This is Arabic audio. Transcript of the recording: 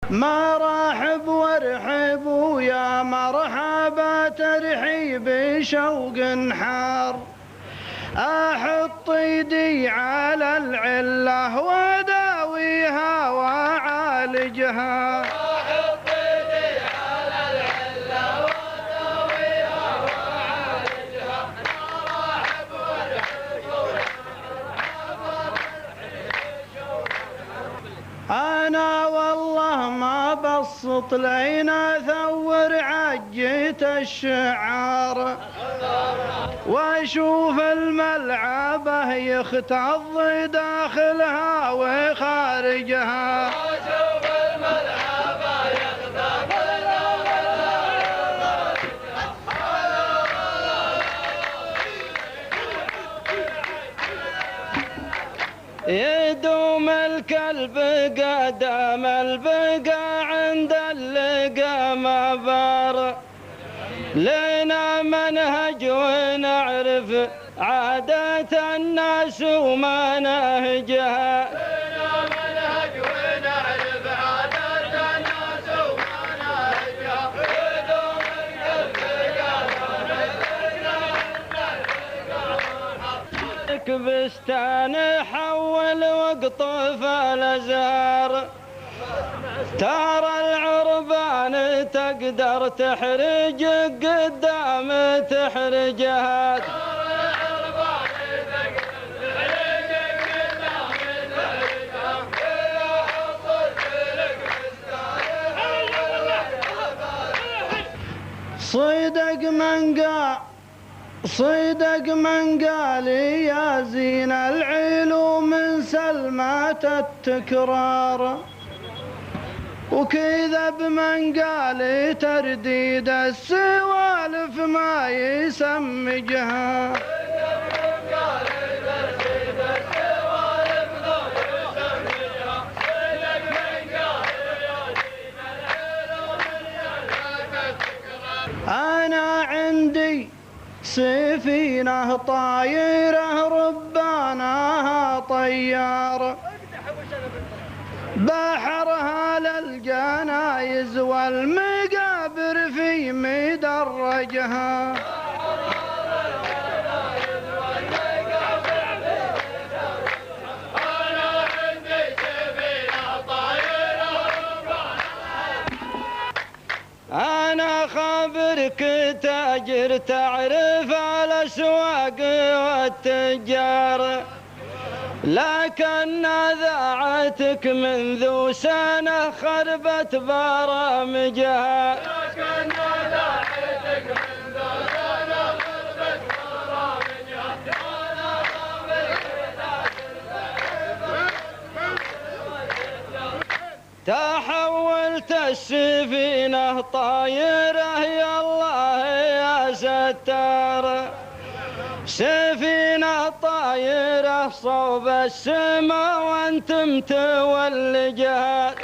مرحب وارحب ويا مرحبا ترحيب شوق حار، أحط ايدي على العلة واداويها وأعالجها. أحط ايدي على العلة واداويها وأعالجها. مرحب وارحب أنا والله ما بسط لينا ثور عجيت الشعار، واشوف الملعبه يختض داخلها وخارجها. واشوف الملعبه يختض داخلها وخارجها. يدوم الكلب قدام البقى عند اللقى مبار، لنا منهج ونعرف عادة الناس ومناهجها. لنا منهج ونعرف عادة الناس ومناهجها. يدوم القلب قدام بستان حول واقطف الازهار، ترى العربان تقدر تحرج قدام تحرجها. ترى العربان تقدر تحرج قدام تحرجها. إذا حصلت لك صيدق من قال يا زين العلوم من سلمة التكرار، وكذب من قال ترديد السوالف ما يسمجها. أنا عندي سفينة طايرة ربانها طيار، بحرها للجنايز والمقابر في مدرجها. أنا عندي سفينة طايرة أنا خابرك تاجر تعرف الأسواق والتجار، لكن ذاعتك منذ سنة خربت برامجها. لكن ذاعتك منذ سنة خربت برامجها. أنا تحولت السفينة طايرة يا الله يا ستار، سفينة طايرة صوب السما وانتم تولجها.